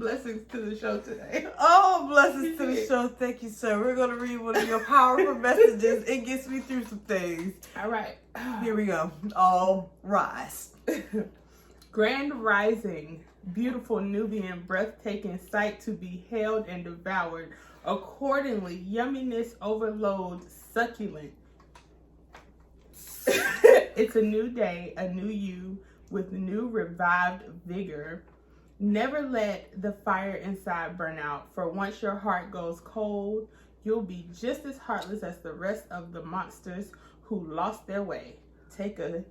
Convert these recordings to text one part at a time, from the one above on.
blessings to the show today. Oh, blessings to the show. Thank you, sir. We're going to read one of your powerful messages. It gets me through some things. All right. Here we go. All rise. Grand rising, beautiful Nubian, breathtaking sight to be held and devoured. Accordingly, yumminess overload, succulent. It's a new day, a new you, with new revived vigor. Never let the fire inside burn out, for once your heart goes cold, you'll be just as heartless as the rest of the monsters who lost their way. Take a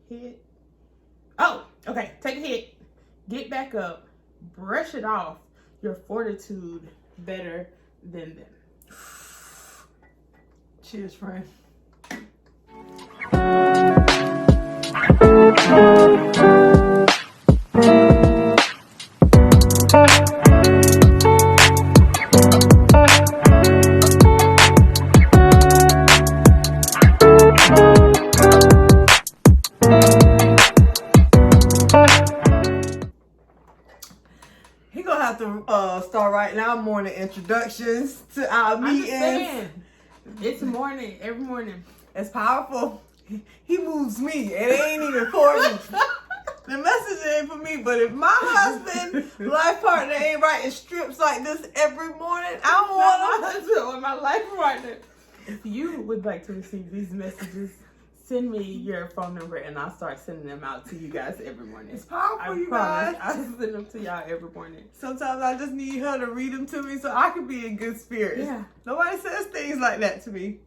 hit. Oh, okay, take a hit. Get back up. Brush it off. Your fortitude better than them. Cheers, friend. Start right now. Morning introductions to our meetings. It's morning, every morning. It's powerful. He moves me. It ain't even for me. The message ain't for me, but if my husband, life partner, ain't writing strips like this every morning, I don't want my husband or my life partner. If you would like to receive these messages, send me your phone number and I'll start sending them out to you guys every morning. It's powerful, you guys. I'll send them to y'all every morning. Sometimes I just need her to read them to me so I can be in good spirits. Yeah. Nobody says things like that to me.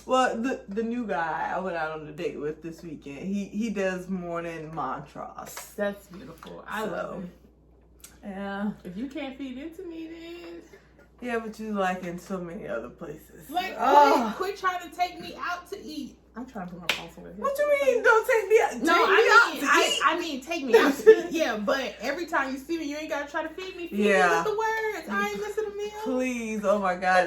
Well, the new guy I went out on a date with this weekend, he does morning mantras. That's beautiful. I love it. Yeah. If you can't feed into me, then... Yeah, but you like in so many other places. Like, quit trying to take me out to eat. I'm trying to put my phone somewhere. What you mean? Don't take me out? No, I mean take me out to eat. Yeah, but every time you see me, you ain't gotta try to feed me. Feed me with the words. I ain't missing a meal. Please, oh my God,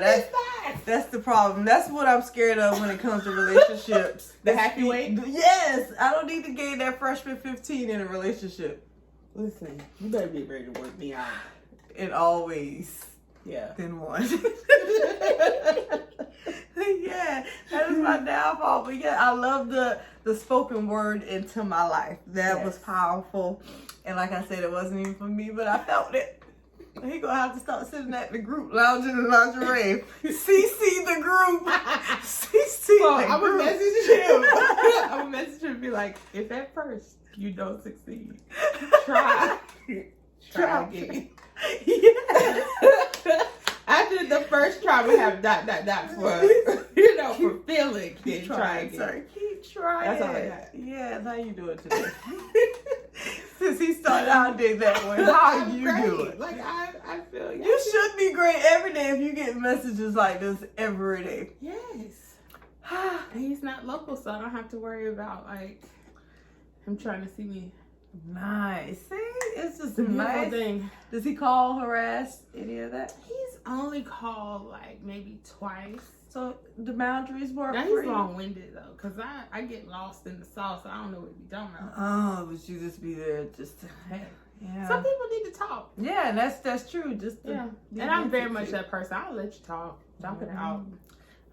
that's the problem. That's what I'm scared of when it comes to relationships. The happy weight. Yes, I don't need to gain that freshman 15 in a relationship. Listen, you better be ready to work me out. In all ways. Yeah. Then one. Yeah, that is my downfall. But yeah, I love the spoken word into my life. That was powerful. And like I said, it wasn't even for me, but I felt it. He gonna have to start sitting at the group, lounging in lingerie. CC the group. CC the group. I'm gonna message him. I'm gonna message him and be like, if at first you don't succeed, try again. Yeah. After the first try, we have ... for for feeling. Then try again. Sorry, keep trying. That's all I got. Yeah, how you doing today? Since he started out that way, how you doing? Like I feel you should be great every day if you get messages like this every day. Yes. And he's not local, so I don't have to worry about like him trying to see me. Nice. See, it's just a nice thing. Does he call, harass, any of that? He's only called like maybe twice. So the boundaries work now for he's you? long-winded though, because I get lost in the sauce. I don't know what you're talking about. Oh, but you just be there just to... Yeah. Some people need to talk. Yeah, that's true. Just to, and I'm very much that person. I'll let you talk. Talk it out.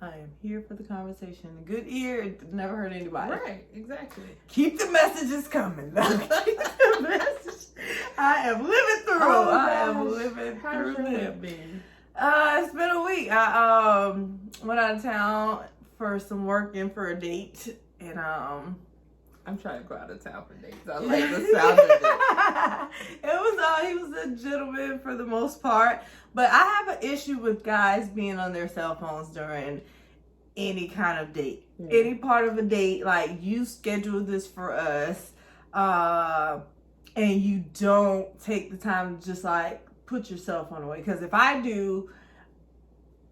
I am here for the conversation. A good ear, never hurt anybody. Right, exactly. Keep the messages coming. Keep the message. I am living through. I am living through them. It's been a week. I went out of town for some work and for a date, and I'm trying to go out of town for dates. I like the sound of it. He was a gentleman for the most part, but I have an issue with guys being on their cell phones during any kind of date, any part of a date. Like, you scheduled this for us, and you don't take the time to just like put your cell phone away. Because if I do,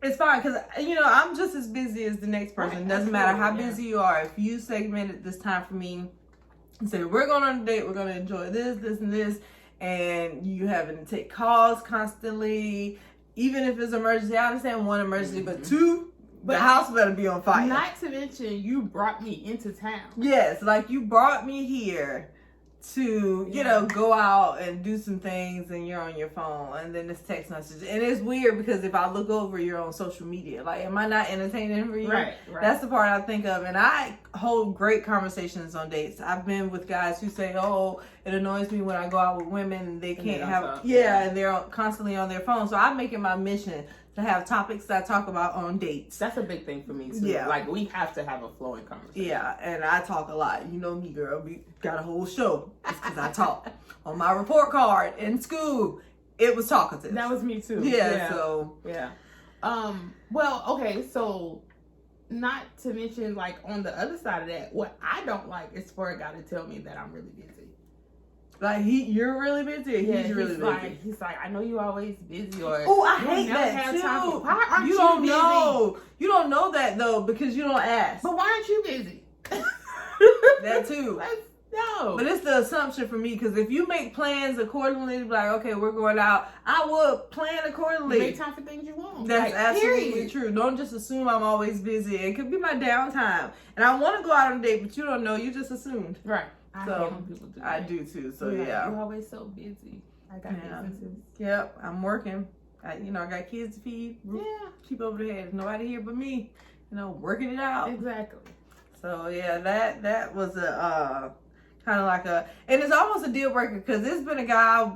it's fine, because I'm just as busy as the next person. It doesn't matter how busy you are. If you segmented this time for me and say, we're going on a date, we're going to enjoy this, this, and this, and you having to take calls constantly, even if it's emergency. I understand one emergency, but two, the house better be on fire. Not to mention, you brought me into town. Yes, like you brought me here to, you know, go out and do some things and you're on your phone and then this text message. And it's weird because if I look over, you're on social media. Like, am I not entertaining for you? Right. That's the part I think of. And I hold great conversations on dates. I've been with guys who say, oh, it annoys me when I go out with women and they can't have, and they're constantly on their phone. So I make it my mission to have topics that I talk about on dates. That's a big thing for me too. Yeah. Like, we have to have a flowing conversation. Yeah, and I talk a lot. You know me, girl. We got a whole show just because I talk. On my report card in school, it was talkative. That was me too. Yeah. So. Yeah. Well, okay, so not to mention, like, on the other side of that, what I don't like is for a guy to tell me that I'm really busy. Like, you're really busy. Yeah, he's really busy. He's like, I know you always busy, or oh, I hate that too. Why aren't you don't busy? know. You don't know that though because you don't ask. But why aren't you busy? That too. No. But it's the assumption for me because if you make plans accordingly, like, okay, we're going out, I would plan accordingly. You make time for things you want. That's like, absolutely true. Don't just assume I'm always busy. It could be my downtime, and I want to go out on a date, but you don't know. You just assumed. Right. I So hate when people do that. I do too. So You're yeah. You're always so busy. I got businesses. Yep. I'm working. I got kids to feed. Yeah. Keep over the head. Nobody here but me. Working it out. Exactly. So yeah, that was a kind of like and it's almost a deal breaker because there's been a guy.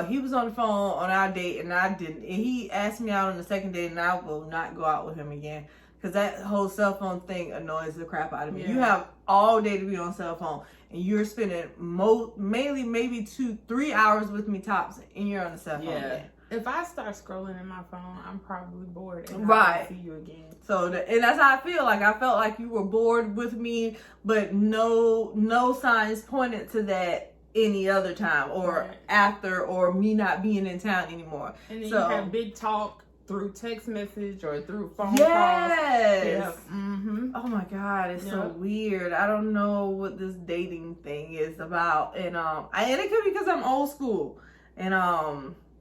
He was on the phone on our date and I didn't. And he asked me out on the second date and I will not go out with him again. Because that whole cell phone thing annoys the crap out of me. Yeah. You have all day to be on cell phone. And you're spending mainly maybe 2-3 hours with me tops. And you're on the cell phone. Yeah. If I start scrolling in my phone, I'm probably bored. And right. I'll see you again. So, and that's how I feel. Like, I felt like you were bored with me. But no signs pointed to that any other time. Or after. Or me not being in town anymore. And then you have big talk. Through text message or through phone calls. Yes. Mm-hmm. Oh my God, it's so weird. I don't know what this dating thing is about, and it could be because I'm old school, and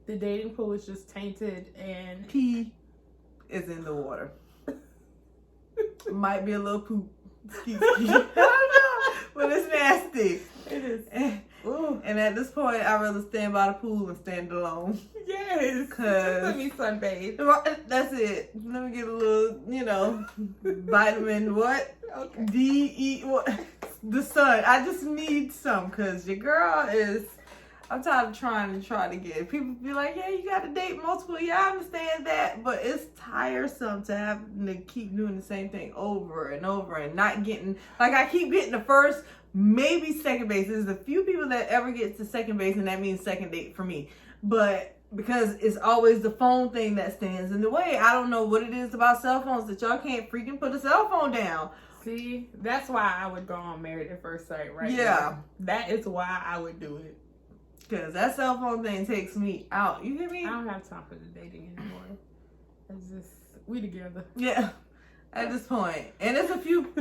the dating pool is just tainted, and pee is in the water. Might be a little poop. I don't know, but it's nasty. It is. And at this point, I'd rather stand by the pool and stand alone. Yes. Cause let me sunbathe. That's it. Let me get a little, vitamin what? Okay. D, E, what? The sun. I just need some because your girl is, I'm tired of trying to get. People be like, yeah, you got to date multiple. Yeah, I understand that. But it's tiresome to have to keep doing the same thing over and over and not getting, like I keep getting the first, maybe second base. There's a few people that ever get to second base and that means second date for me. But because it's always the phone thing that stands in the way. I don't know what it is about cell phones that y'all can't freaking put a cell phone down. See, that's why I would go on Married at First Sight, right? Yeah. That is why I would do it. Because that cell phone thing takes me out. You hear me? I don't have time for the dating anymore. It's just, we together. Yeah. At this point. And it's a few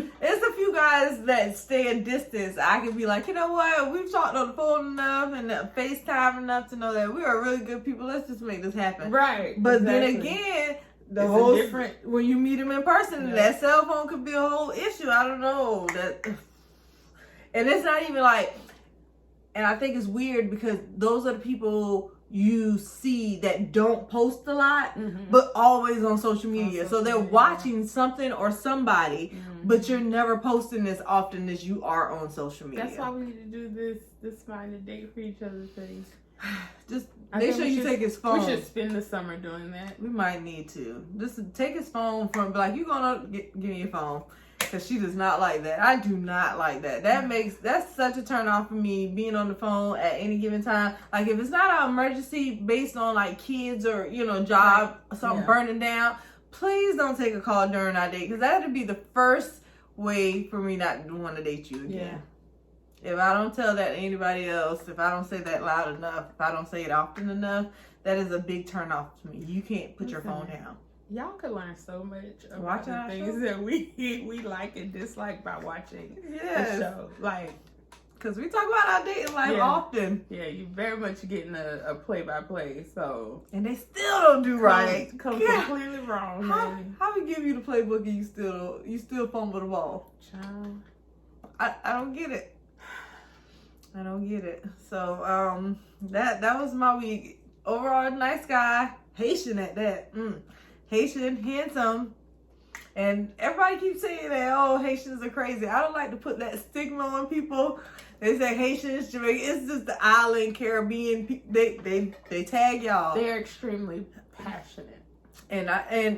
guys that stay a distance. I can be like, you know what? We've talked on the phone enough and FaceTime enough to know that we are really good people. Let's just make this happen. Right. But then again, when you meet them in person, that cell phone could be a whole issue. I don't know. And it's not even like, and I think it's weird because those are the people you see that don't post a lot, but always on social media. So they're watching something or somebody, but you're never posting as often as you are on social media. That's why we need to do this find a date for each other thing. Just make sure you take his phone. We should spend the summer doing that. We might need to. Just take his phone from, like, you gonna give me your phone. Because she does not like that. I do not like that. That's such a turn off for me, being on the phone at any given time. Like, if it's not an emergency based on, like, kids or, job, something burning down, please don't take a call during our date. Because that would be the first way for me not to want to date you again. Yeah. If I don't tell that to anybody else, if I don't say that loud enough, if I don't say it often enough, that is a big turn off to me. You can't put your phone down. Y'all could learn so much about the things that we like and dislike by watching the show. Like, because we talk about our dating life often. Yeah, you very much getting a play-by-play, so. And they still don't do right. Come completely wrong, man. How we give you the playbook and you still fumble the ball? Child. I don't get it. I don't get it. So that was my week. Overall, nice guy, Haitian at that. Haitian, handsome. And everybody keeps saying that, oh, Haitians are crazy. I don't like to put that stigma on people. They say Haitians, Jamaican. It's just the island, Caribbean. They tag y'all. They're extremely passionate. And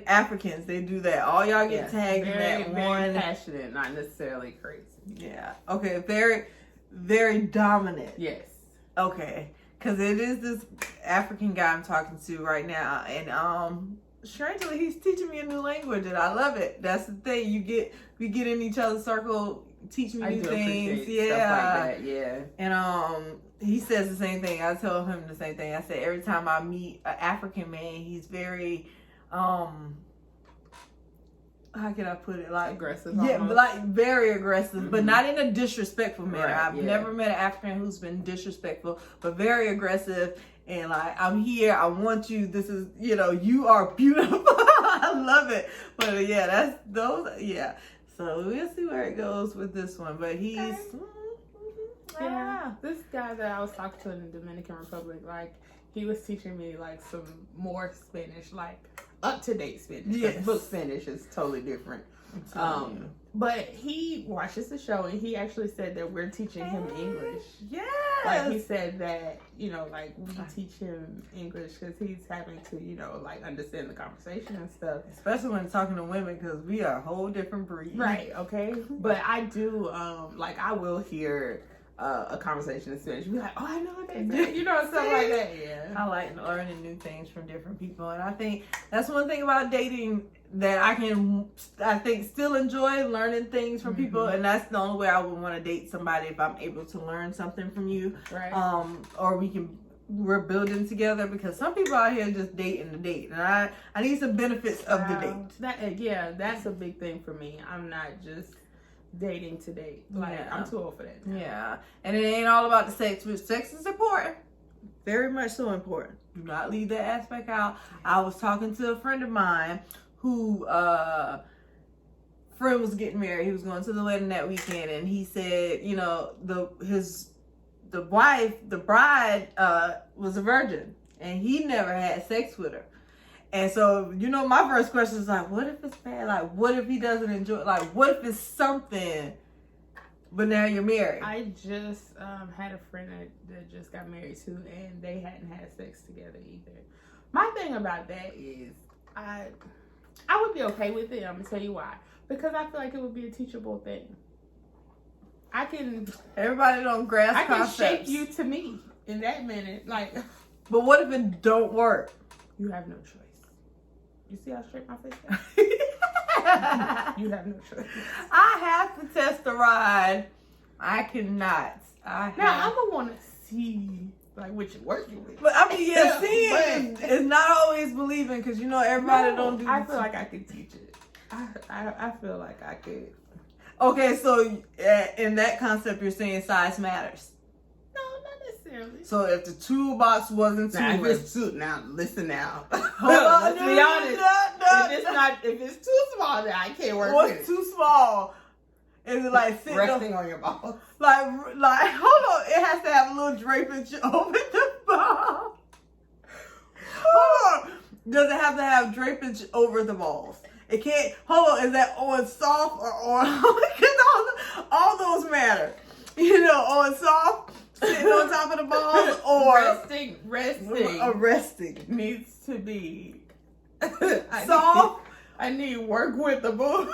Africans, they do that. All y'all get tagged in that one. Very passionate, not necessarily crazy. Yeah. Okay. Very, very dominant. Yes. Okay. Because it is this African guy I'm talking to right now, and strangely, he's teaching me a new language, and I love it. That's the thing. We get in each other's circle, teach me new things. Yeah. Stuff like that. Yeah. And he says the same thing. I tell him the same thing. I said every time I meet an African man, he's very how can I put it? Like aggressive. Yeah, almost. like very aggressive, but not in a disrespectful manner. Right, I've never met an African who's been disrespectful, but very aggressive. And like, I'm here. I want you. This is, you are beautiful. I love it. But yeah, that's those. Yeah. So we'll see where it goes with this one. But he's. Okay. Yeah. This guy that I was talking to in the Dominican Republic, like, he was teaching me like some more Spanish, like up-to-date Spanish. Yes. Book Spanish is totally different. But he watches the show and he actually said that we're teaching him English. Yes. Like he said that, like we teach him English because he's having to, like understand the conversation and stuff. Especially when talking to women, because we are a whole different breed. Right. Okay. But I do, I will hear a conversation in Spanish. Be like, oh, I know what they said. Stuff like that. Yeah. I like learning new things from different people. And I think that's one thing about dating that I think still enjoy learning things from people. And that's the only way I would want to date somebody, if I'm able to learn something from you. Right. Or we're building together, because some people out here just dating to date. And I need some benefits of the date. That's a big thing for me. I'm not just dating to date. I'm too old for that now. Yeah. And it ain't all about the sex, which sex is important. Very much so important. Do not leave that aspect out. I was talking to a friend of mine who friend was getting married. He was going to the wedding that weekend, and he said, the bride was a virgin, and he never had sex with her. And so, my first question is like, what if it's bad? Like, what if he doesn't enjoy it? Like, what if it's something, but now you're married? I just had a friend that just got married too, and they hadn't had sex together either. My thing about that is, I would be okay with it. I'm going to tell you why. Because I feel like it would be a teachable thing. Everybody don't grasp concepts. I can shape you to me in that minute. Like, but what if it don't work? You have no choice. You see how straight my face is? You have no choice. I have to test the ride. I cannot. Now, I'm going to want to see what you're working with. But seeing is not always believing, because everybody don't do. I feel like I could teach it. I feel like I could. Okay, so in that concept, you're saying size matters. No, not necessarily. So if the toolbox wasn't now listen now. Hold on, let's be honest. If it's too small, then I can't work with it. What's too small? Is it like resting on your balls? Like hold on, it has to have a little drapage over the ball. Hold on. Does it have to have drapage over the balls? It can't. Hold on, is that on soft or on? Because all those matter. On soft, sitting on top of the balls, or resting needs to be soft. I need work with the ball.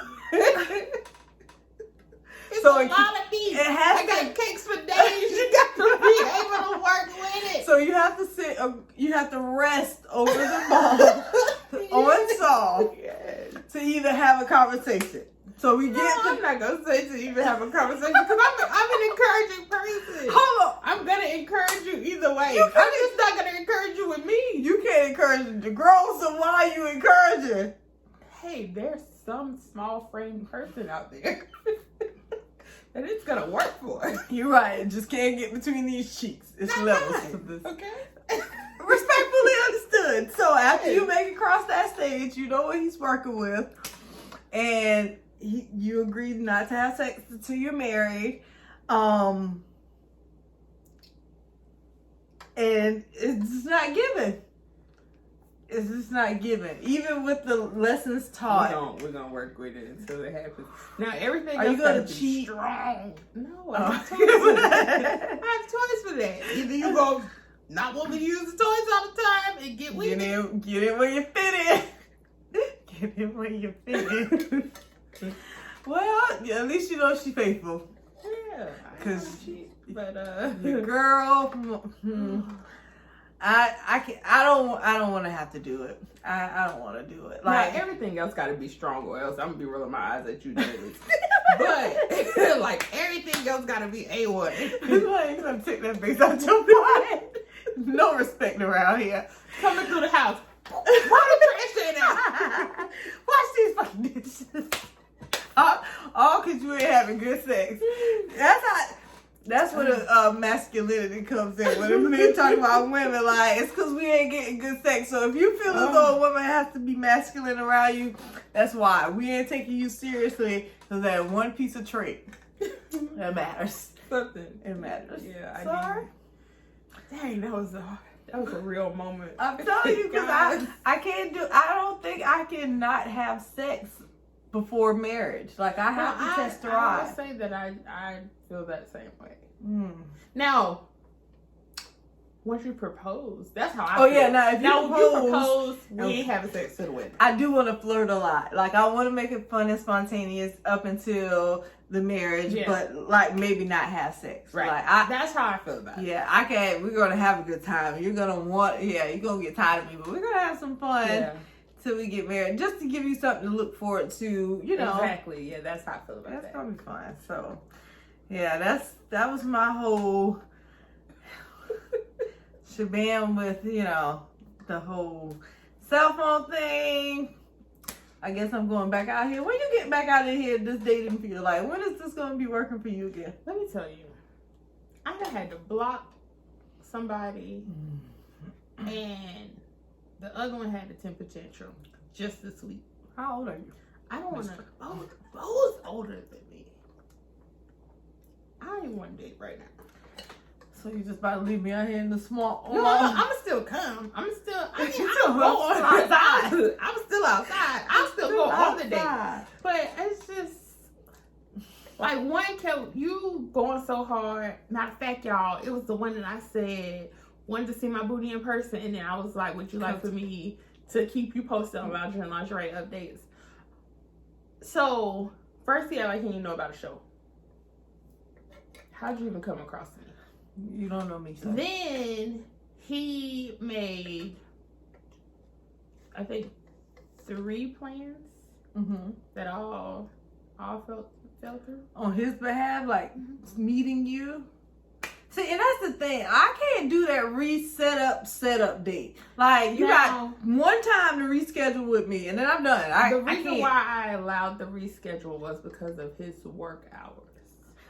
It's so a lot of beef. I got cakes for days. You got to be able to work with it. So you have to sit. You have to rest over the ball on soft to either have a conversation. So we get. I'm not gonna say to even have a conversation, because I'm an encouraging person. Hold on. I'm gonna encourage you either way. I'm just not gonna encourage you with me. You can't encourage the girl, so why are you encouraging? Hey, there's some small frame person out there. And it's gonna work for. You're right. It just can't get between these cheeks. It's levels to this. Okay. Respectfully understood. So after you make it across that stage, you know what he's working with, and you agreed not to have sex until you're married. And it's just not given. It's just not given. Even with the lessons taught. We're gonna work with it until it happens. Now everything Are else you gonna gotta be cheat? strong. No, I Oh. have toys for that. I have toys for that. Either you go not want me to use the toys all the time and get with it. Get it where you fit in. Get it where you fit in. Well, yeah, at least you know she's faithful. Yeah, Cause but girl, I don't want to have to do it. I don't want to do it. Like everything else got to be strong, or else I'm gonna be rolling my eyes at you, David. But like everything else got to be A1. Like, you gonna take that face out your body. No respect around here. Coming through the house. Why the trash in there? Watch these fucking dishes. All because you ain't having good sex. That's where the masculinity comes in. When the men talk about women, like, it's because we ain't getting good sex. So if you feel as though a woman has to be masculine around you, that's why. We ain't taking you seriously because that one piece of trait that matters. Something. It matters. Yeah, Sorry. Dang, that was a real moment. I'm telling you, because I don't think I can not have sex before marriage. Like, I have to test the ride. I will say that I feel that same way. Mm. Now, once you propose, that's how I Oh, feel. yeah, now if you propose, we ain't having sex to the wedding. I do want to flirt a lot. Like, I want to make it fun and spontaneous up until the marriage, but, like, maybe not have sex. Right. Like, that's how I feel about it. Yeah, we're going to have a good time. You're going to you're going to get tired of me, but we're going to have some fun till we get married. Just to give you something to look forward to, you know. Exactly. Yeah, that's how I feel about that. That's going to be fun. So, yeah, that was my whole shabam with, you know, the whole cell phone thing. I guess I'm going back out here. When you get back out of here, this dating field, like, when is this going to be working for you again? Let me tell you, I had to block somebody, and the other one had a temper tantrum just this week. How old are you? I don't want to. Bo's older than me. I don't even want to date right now. So you just about to leave me out here in the small? No, I'm still come. I'm still outside. I'm still going on the date. But it's just like one kept you going so hard. Matter of fact, y'all, it was the one that I said wanted to see my booty in person, and then I was like, "Would you like for me to keep you posted on lingerie and lingerie updates?" So first, he like, "Can you know about a show?" How'd you even come across me? You don't know me, so. Then he made, I think, 3 plans that all fell through on his behalf, like meeting you. See, and that's the thing. I can't do that setup date. Like, you got one time to reschedule with me, and then I'm done. The reason why I allowed the reschedule was because of his work hours.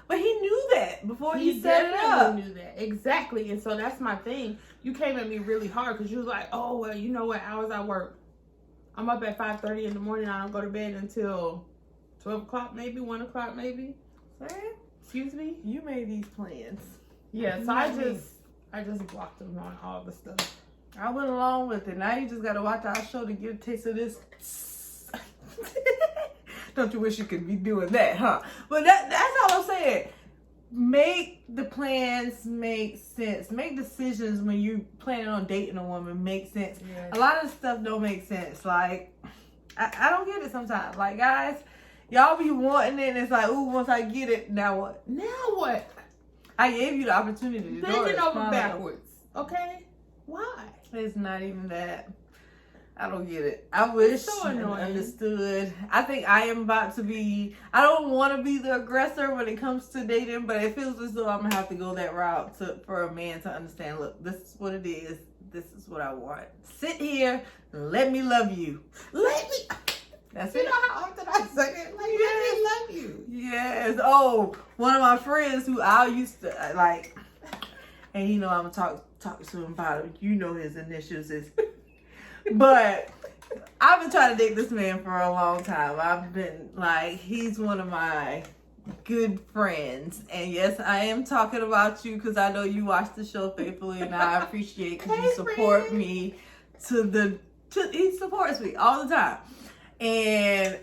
But he knew that before he set it up. He knew that. Exactly. And so that's my thing. You came at me really hard because you was like, oh, well, you know what hours I work. I'm up at 5:30 in the morning. I don't go to bed until 12 o'clock, maybe 1 o'clock, maybe. Excuse me? You made these plans. Yeah, so I just blocked him on all the stuff. I went along with it. Now you just got to watch our show to get a taste of this. Don't you wish you could be doing that, huh? But that's all I'm saying. Make the plans make sense. Make decisions when you planning on dating a woman make sense. Yes. A lot of stuff don't make sense. Like, I don't get it sometimes. Like, guys, y'all be wanting it and it's like, ooh, once I get it, now what? Now what? I gave you the opportunity to bend over backwards. Okay? Why? It's not even that. I don't get it. I wish I understood. I think I am about to be, I don't want to be the aggressor when it comes to dating, but it feels as though I'm going to have to go that route for a man to understand, look, this is what it is. This is what I want. Sit here and let me love you. Let me. That's you it. You know how often I say it? Like, let me love you. Yes. Oh, one of my friends who I used to, like, and you know I'm going to talk to him about it. You know his initials is... But I've been trying to date this man for a long time. I've been like, he's one of my good friends. And yes, I am talking about you because I know you watch the show faithfully, and I appreciate because you support me he supports me all the time. And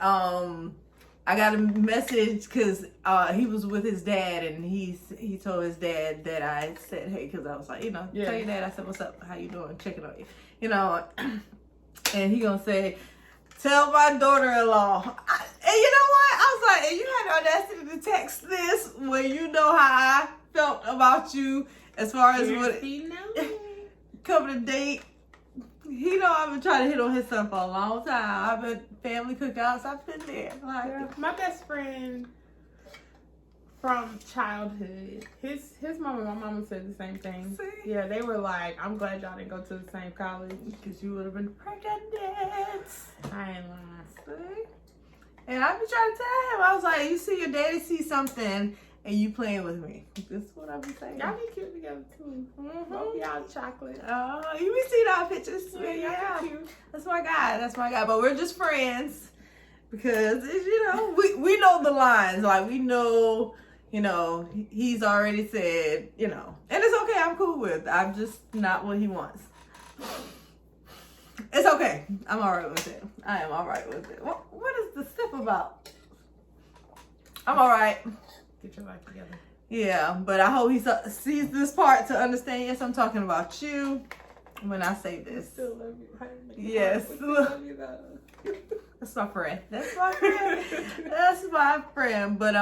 I got a message because he was with his dad, and he told his dad that I said, hey, because I was like, tell your dad, I said, what's up, how you doing, checking on you, and he gonna say, tell my daughter-in-law. And you know what, I was like, and you had the audacity to text this when you know how I felt about you as far as what coming to date. He know I've been trying to hit on his son for a long time. I've been family cookouts. I've been there. My best friend from childhood, his mom and my mama said the same thing. See? Yeah, they were like, I'm glad y'all didn't go to the same college because you would have been pregnant. I ain't lying. See? And I've been trying to tell him. I was like, you see your daddy see something and you playing with me. That's what I've been saying. Y'all be cute together too. Both y'all chocolate. You be seeing our pictures. Yeah, cute. That's my guy. But we're just friends because we know the lines. Like we know, he's already said, and it's okay. I'm cool with it. I'm just not what he wants. It's okay. I'm all right with it. I am all right with it. What is the sip about? I'm all right. Get your life together. Yeah, but I hope he sees this part to understand. Yes, I'm talking about you when I say this. I still love you. Yes. I still love you though. That's my friend. That's my friend. But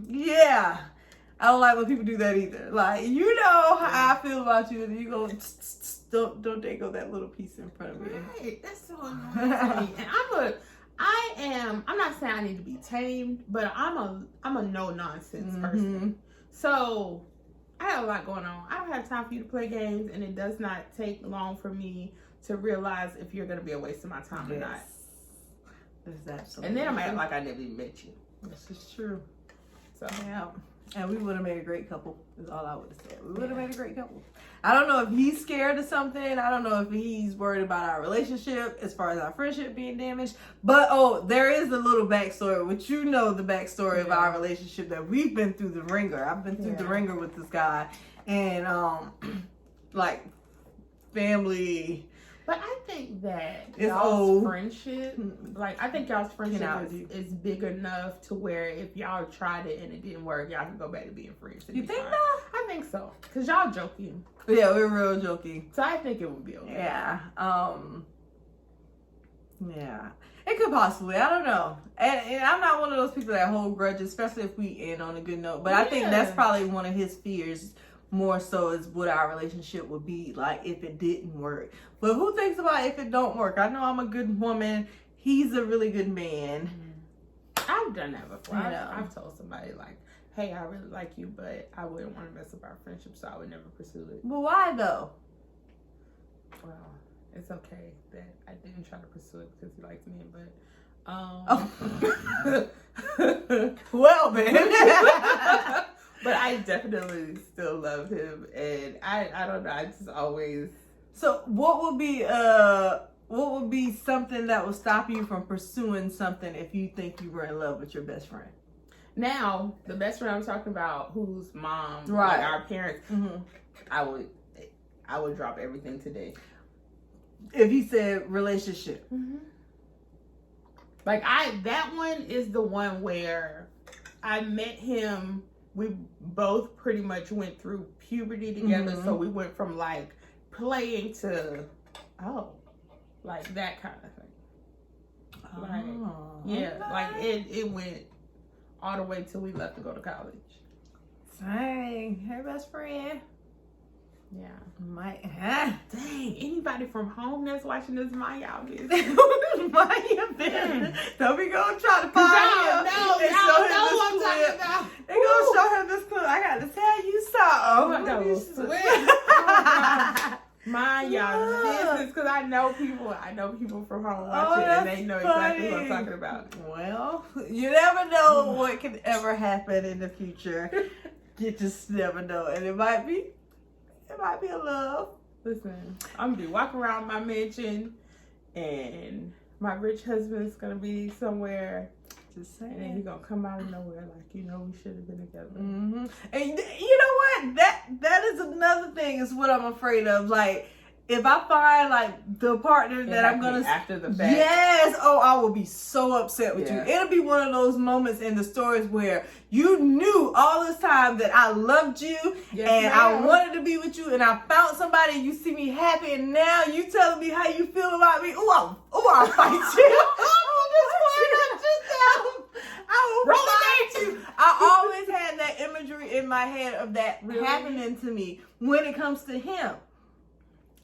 yeah. I don't like when people do that either. Like, you know how I feel about you, and you go, don't they go that little piece in front of me. Right. That's so annoying. And I'm not saying I need to be tamed, but I'm a no nonsense person. So I have a lot going on. I don't have time for you to play games, and it does not take long for me to realize if you're gonna be a waste of my time or not. That's absolutely. And then I'm acting like I never even met you. This is true. So yeah. And we would have made a great couple, is all I would have said. We would have made a great couple. I don't know if he's scared of something. I don't know if he's worried about our relationship as far as our friendship being damaged. But, there is a little backstory, which the backstory of our relationship that we've been through the ringer. I've been through the ringer with this guy. And, family... But I think that y'all's friendship, y'all's friendship is big enough to where if y'all tried it and it didn't work, y'all can go back to being friends. You think so? I think so. Because y'all joking. Yeah, we're real joking. So I think it would be okay. Yeah. Yeah. It could possibly. I don't know. And I'm not one of those people that hold grudges, especially if we end on a good note. But I think that's probably one of his fears. More so is what our relationship would be like if it didn't work. But who thinks about if it don't work? I know I'm a good woman. He's a really good man. I've done that before. I've told somebody like, hey, I really like you, but I wouldn't want to mess up our friendship, so I would never pursue it. Well, why though? Well, it's okay that I didn't try to pursue it because he likes me, but well then. But I definitely still love him, and I don't know. I just always. So what would be something that would stop you from pursuing something if you think you were in love with your best friend? Now, the best friend I'm talking about, whose mom, right, like our parents, I would drop everything today. If he said relationship, that one is the one where I met him. We both pretty much went through puberty together, so we went from like playing to that kind of thing. It went all the way till we left to go to college. Dang, her best friend. Yeah. Dang, anybody from home that's watching this, mind y'all business. Mind your business. Don't be gonna try to find him. No, and y'all show him know this what I'm clip. talking about. They gonna show him this clip. I got to tell you something. I swear. Mind y'all business, because I know people from home watching, and they know exactly what I'm talking about. Well, you never know what can ever happen in the future. You just never know, and it might be a love. Listen, I'm gonna be walking around my mansion, and my rich husband's gonna be somewhere Just saying. And then he gonna come out of nowhere like, you know, we should have been together. Mm-hmm. And you know what? That is another thing is what I'm afraid of. Like, if I find like the partner that I'm gonna after the fact. Yes. Oh, I will be so upset with you. Yeah. It'll be one of those moments in the stories where you knew all this time that I loved you and I wanted to be with you, and I found somebody and you see me happy, and now you telling me how you feel about me. I'll fight you. I will fight you. I always had that imagery in my head of that happening to me when it comes to him.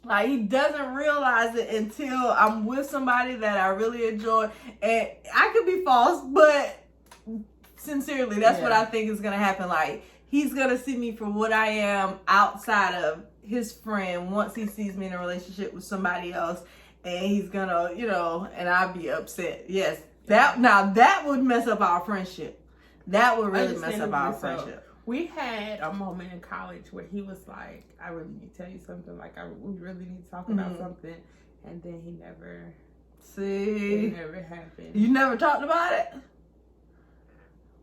Like, he doesn't realize it until I'm with somebody that I really enjoy. And I could be false, but sincerely, that's what I think is going to happen. Like, he's going to see me for what I am outside of his friend once he sees me in a relationship with somebody else. And he's going to, you know, and I'll be upset. Yes. That would mess up our friendship. That would really mess up our friendship. We had a moment in college where he was like, I really need to tell you something. Like, we really need to talk about something. And then he never... See? It never happened. You never talked about it?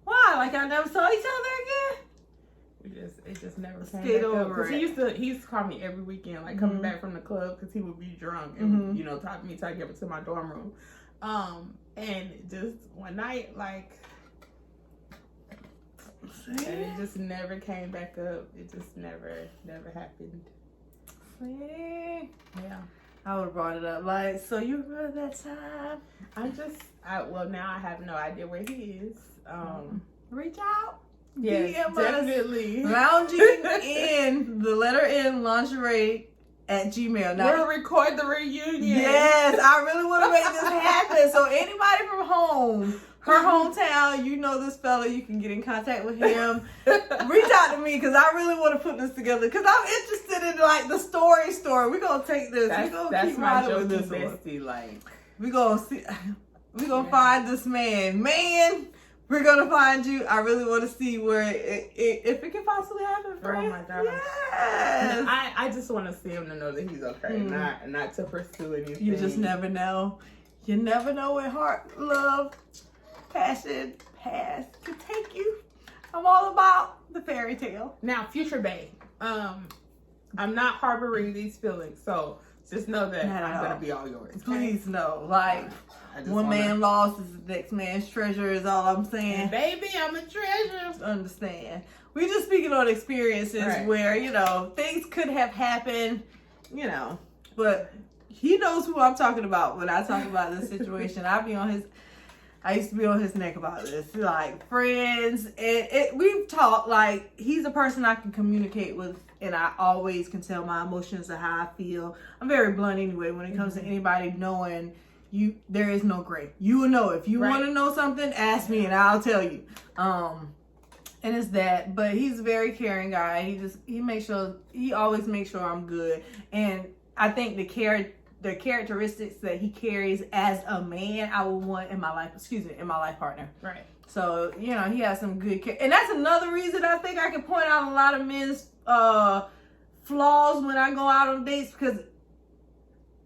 Why? Like, I never saw each other again? It just never came Stayed back up. over Because he used to call me every weekend, like coming back from the club, because he would be drunk and, you know, talk to me till I get to my dorm room. And just one night, like... And it just never came back up. It just never happened. See? Yeah. I would have brought it up. Like, so you remember that time? Well, now I have no idea where he is. Reach out. Yes, DM definitely. Lounging in the letter N lingerie at Gmail. Now, we'll record the reunion. Yes, I really want to make this happen. So anybody from home, her hometown, you know this fella, you can get in contact with him. Reach out to me because I really want to put this together because I'm interested in like the story. We're gonna take this. We're gonna keep riding with this bestie, like we're gonna find this man. We're gonna find you. I really want to see where if it can possibly happen, friend. Oh my God. Yes. I just want to see him to know that he's okay, not to pursue anything. You just never know. You never know where heart, love, passion, past can take you. I'm all about the fairy tale. Now, future bae, I'm not harboring these feelings, so just know that I'm gonna be all yours. Please know, like one man lost is the next man's treasure is all I'm saying. And baby, I'm a treasure. Understand? We just speaking on experiences where, you know, things could have happened, you know, but he knows who I'm talking about when I talk about this situation. I used to be on his neck about this, like friends, and we've talked, like he's a person I can communicate with, and I always can tell my emotions or how I feel. I'm very blunt anyway when it comes to anybody knowing there is no gray. You will know. If you want to know something, ask me and I'll tell you. And it's that, but he's a very caring guy. He always makes sure I'm good. And I think the characteristics that he carries as a man, I would want in my life partner. Right. So, you know, he has some good and that's another reason I think I can point out a lot of men's flaws when I go out on dates, because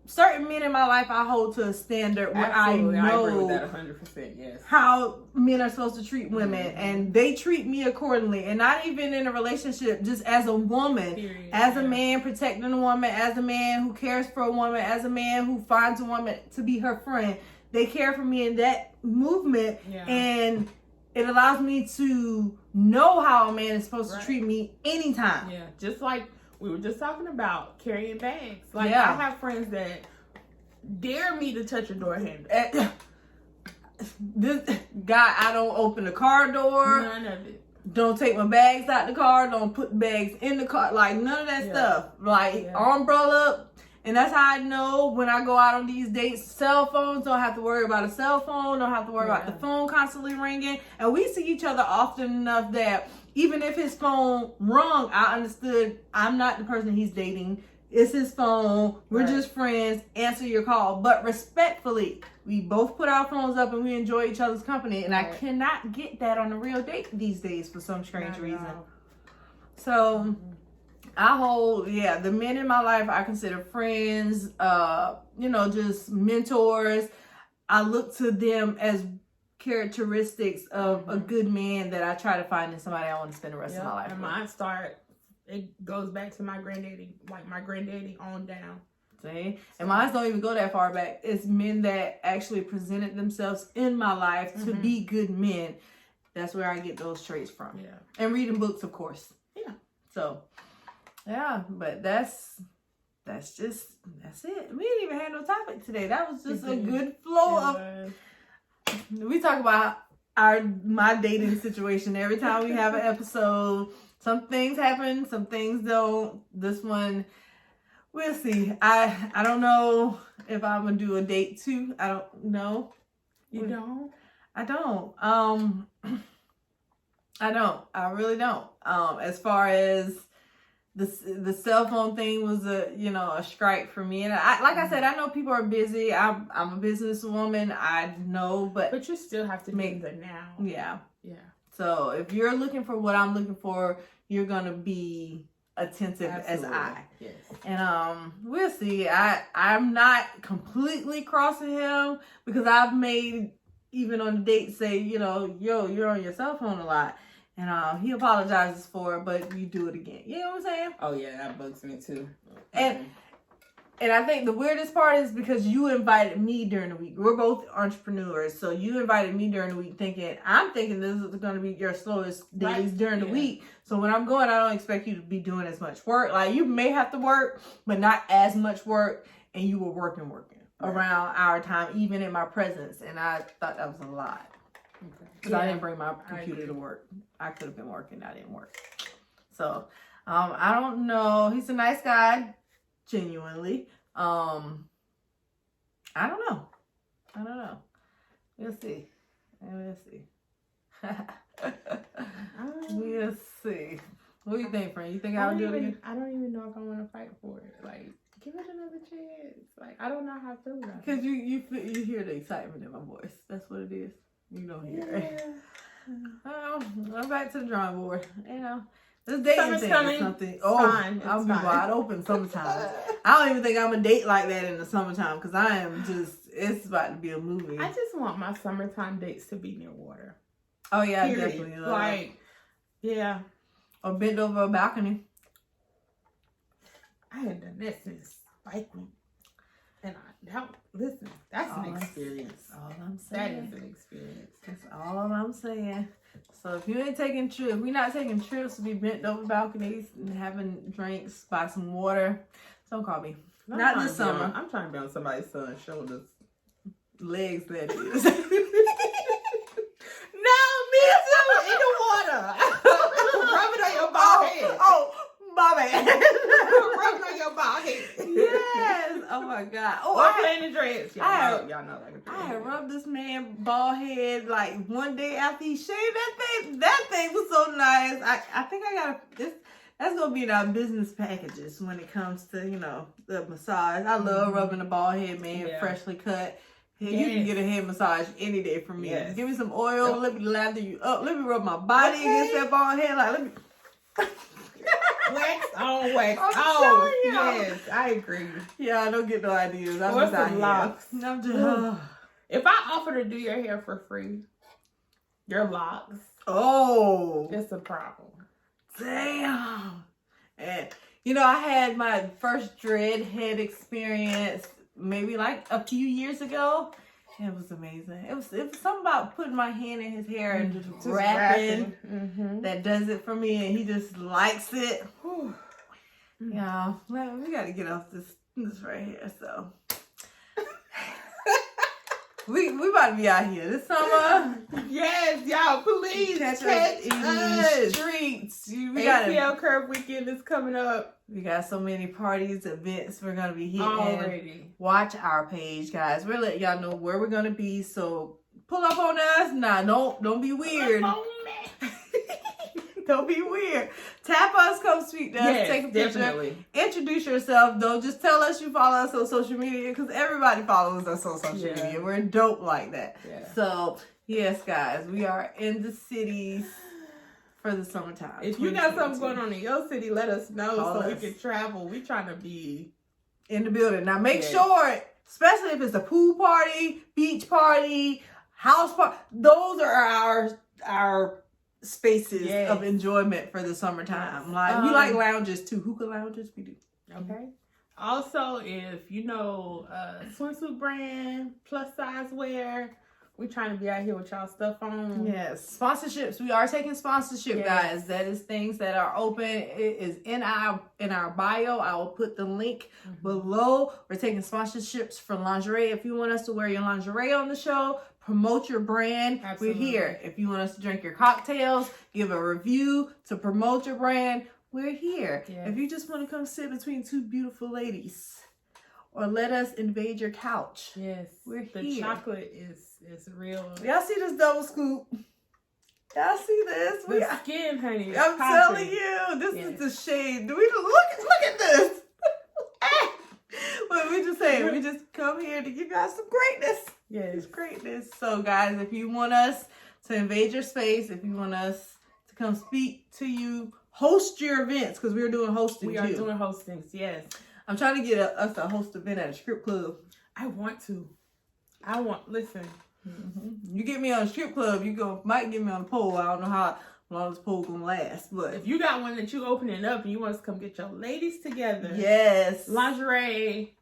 certain men in my life I hold to a standard where Absolutely. I know I agree with that 100%, yes. how men are supposed to treat women, and they treat me accordingly, and not even in a relationship, just as a woman. Period. As a man protecting a woman, as a man who cares for a woman, as a man who finds a woman to be her friend. They care for me in that movement, and it allows me to know how a man is supposed to treat me anytime. Yeah, just like we were just talking about carrying bags. Like, I have friends that dare me to touch a door handle. This guy, I don't open the car door. None of it. Don't take my bags out the car. Don't put bags in the car. Like, none of that stuff. Like, umbrella up. And that's how I know when I go out on these dates. Cell phones, don't have to worry about a cell phone. Don't have to worry about the phone constantly ringing. And we see each other often enough that even if his phone rung, I understood I'm not the person he's dating. It's his phone. We're just friends. Answer your call. But respectfully, we both put our phones up and we enjoy each other's company. And I cannot get that on a real date these days for some strange reason. So I hold, the men in my life I consider friends, you know, just mentors. I look to them as characteristics of a good man that I try to find in somebody I want to spend the rest of my life and with. it goes back to my granddaddy, like my granddaddy on down. See? And mine don't even go that far back. It's men that actually presented themselves in my life to be good men. That's where I get those traits from. Yeah. And reading books, of course. Yeah. So, yeah, but that's it. We didn't even have no topic today. That was just a good flow of. We talk about my dating situation every time we have an episode. Some things happen, some things don't. This one, we'll see. I don't know if I'm gonna do a date 2. I don't know. You don't? I don't. I don't. I really don't. As far as the cell phone thing was a strike for me, and like I said, I know people are busy. I'm a businesswoman. I know, but you still have to make the now. Yeah. Yeah. So if you're looking for what I'm looking for, you're gonna be attentive. Absolutely. As I. Yes. And we'll see. I'm not completely crossing him because I've made, even on the date, say, yo, you're on your cell phone a lot. And he apologizes for it, but you do it again. You know what I'm saying? Oh yeah, that bugs me too. And I think the weirdest part is because you invited me during the week. We're both entrepreneurs, so you invited me during the week I'm thinking this is going to be your slowest days during the week. So when I'm going, I don't expect you to be doing as much work. Like, you may have to work, but not as much work. And you were working around our time, even in my presence. And I thought that was a lot. Because I didn't bring my computer to work. I could have been working. I didn't work. So, I don't know. He's a nice guy. Genuinely. I don't know. We'll see. We'll see. What do you think, friend? You think I would do it again? I don't even know if I want to fight for it. Like, give it another chance. Like, I don't know how I feel about it. Because you hear the excitement in my voice. That's what it is. You don't hear it. I'm back to the drawing board. This dating thing is something. I'll be wide open sometimes. I don't even think I'm a date like that in the summertime because I am it's about to be a movie. I just want my summertime dates to be near water. Oh yeah, I definitely love. Like, yeah. Or bend over a balcony. I had done that since bike week. And listen, that's an experience. All I'm saying. That is an experience. That's all I'm saying. So if you ain't taking trips, we're not taking trips to be bent over balconies and having drinks by some water, don't call me. Not this summer. I'm trying to be on somebody's son's shoulders. Legs, that is. No, me too, in the water. Rub it on your bald head. Oh, my bad. Rub it on your bald head. Yes. Oh my God. Oh, I playing the dreads. Y'all know like a I had rubbed this man bald head like one day after he shaved that thing. That thing was so nice. I think I got this. That's gonna be in our business packages when it comes to the massage. I love rubbing a bald head man, freshly cut. Hey, you can get a head massage any day from me. Yes. Give me some oil. Let me lather you up. Let me rub my body against that bald head. Like, let me. Wax on, wax off. Yes, I agree. Yeah, I don't get no ideas. I'm What's just the locks? I'm just. If I offer to do your hair for free, your locks. Oh, it's a problem. Damn. And I had my first dread head experience maybe like a few years ago. It was amazing. It was something about putting my hand in his hair and just rapping that does it for me, and he just likes it. Yeah, we got to get off this right here. So we about to be out here this summer. Yes, y'all, please catch us in the streets. ATL Curve weekend is coming up. We got so many parties, events we're going to be hitting. Already. Watch our page, guys. We're letting y'all know where we're going to be. So pull up on us. Nah, don't be weird. Don't be weird. Tap us, come speak to us, take a picture. Definitely. Introduce yourself. Don't just tell us you follow us on social media because everybody follows us on social media. We're dope like that. Yeah. So, yes, guys, we are in the cities for the summertime. If you got something going on in your city, let us know so we can travel. We trying to be in the building. Now make sure, especially if it's a pool party, beach party, house party. Those are our spaces Yes. of enjoyment for the summertime. Yes. Like we like lounges too. Hookah lounges, we do. Okay. Also, if you know swimsuit brand, plus size wear, we trying to be out here with y'all stuff on. Yes, sponsorships. We are taking sponsorship, guys. That is things that are open. It is in our bio. I will put the link below. We're taking sponsorships for lingerie. If you want us to wear your lingerie on the show, promote your brand. Absolutely. We're here. If you want us to drink your cocktails, give a review to promote your brand, we're here. Yes. If you just want to come sit between two beautiful ladies, or let us invade your couch. Yes, we're the here. chocolate is real. Y'all see this double scoop? Y'all see this? The skin, honey. I'm telling you, this is the shade. Do we just look at this? What we just saying? We just come here to give y'all some greatness. Yes, greatness. So, guys, if you want us to invade your space, if you want us to come speak to you, host your events, because we're doing hosting. We are doing hostings. Yes. I'm trying to get us to host an event at a strip club. I want to. Listen. You get me on a strip club, might get me on a pole. I don't know how long this pole gonna last, but if you got one that you opening up and you want us to come get your ladies together, yes, lingerie,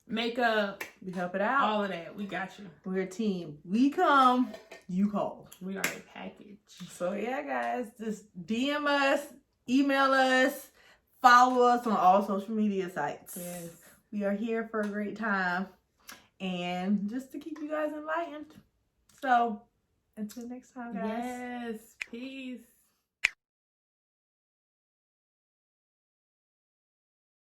makeup, we help it out. All of that, we got you. We're a team. We come, you call. We are a package. So yeah, guys, just DM us, email us. Follow us on all social media sites. Yes. We are here for a great time and just to keep you guys enlightened. So, until next time, guys. Yes. Peace.